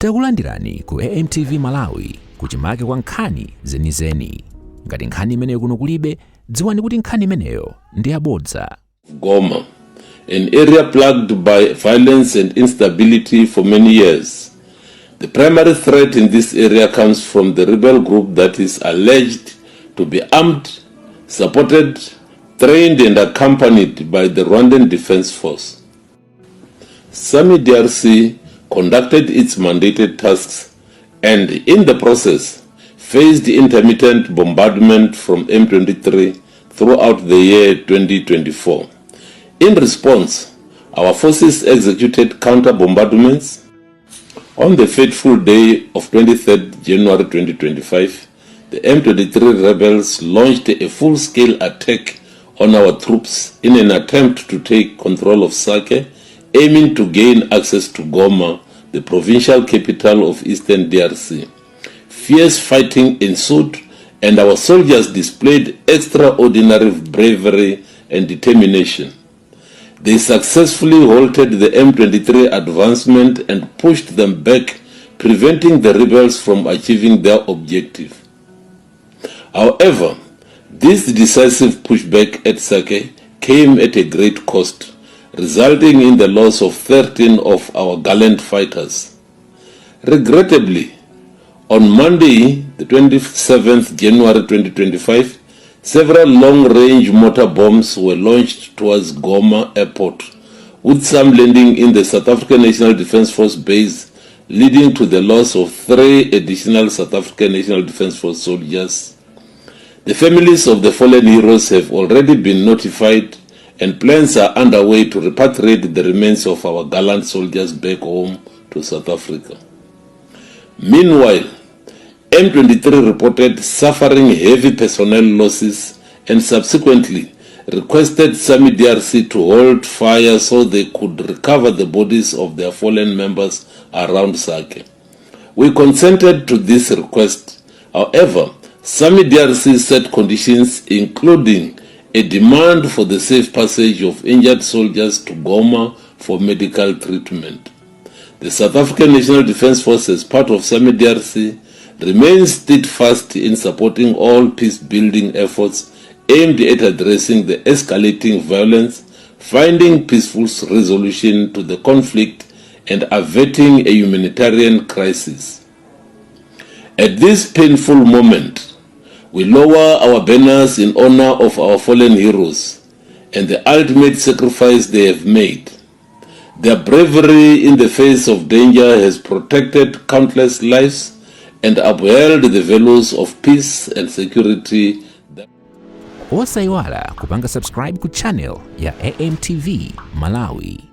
Takulandirani ku AMTV Malawi kuchimake kwa nkhani zenizeni. Ngati nkhani imeneyo kuno kulibe, dziwani kuti nkhani imeneyo ndi yabodza. Goma, an area plagued by violence and instability for many years. The primary threat in this area comes from the rebel group that is alleged to be armed, supported, trained and accompanied by the Rwandan Defense Force. DRC conducted its mandated tasks and in the process faced intermittent bombardment from M23 throughout the year 2024. In response, our forces executed counter-bombardments. On the fateful day of 23rd January 2025, the M23 rebels launched a full-scale attack on our troops in an attempt to take control of Sake, aiming to gain access to Goma, the provincial capital of Eastern DRC. Fierce fighting ensued, and our soldiers displayed extraordinary bravery and determination. They successfully halted the M23 advancement and pushed them back, preventing the rebels from achieving their objective. However, this decisive pushback at Sake came at a great cost, resulting in the loss of 13 of our gallant fighters. Regrettably, on Monday, the 27th January 2025, several long-range mortar bombs were launched towards Goma Airport, with some landing in the South African National Defense Force base, leading to the loss of 3 additional South African National Defense Force soldiers. The families of the fallen heroes have already been notified, and plans are underway to repatriate the remains of our gallant soldiers back home to South Africa. Meanwhile, M23 reported suffering heavy personnel losses and subsequently requested DRC to hold fire so they could recover the bodies of their fallen members around Sake. We consented to this request. However, DRC set conditions including a demand for the safe passage of injured soldiers to Goma for medical treatment. The South African National Defense Force, as part of DRC, remains steadfast in supporting all peace-building efforts aimed at addressing the escalating violence, finding peaceful resolution to the conflict, and averting a humanitarian crisis. At this painful moment, we lower our banners in honor of our fallen heroes and the ultimate sacrifice they have made. Their bravery in the face of danger has protected countless lives and upheld the values of peace and security. Osaiwala kupanga subscribe ku channel ya AMTV Malawi.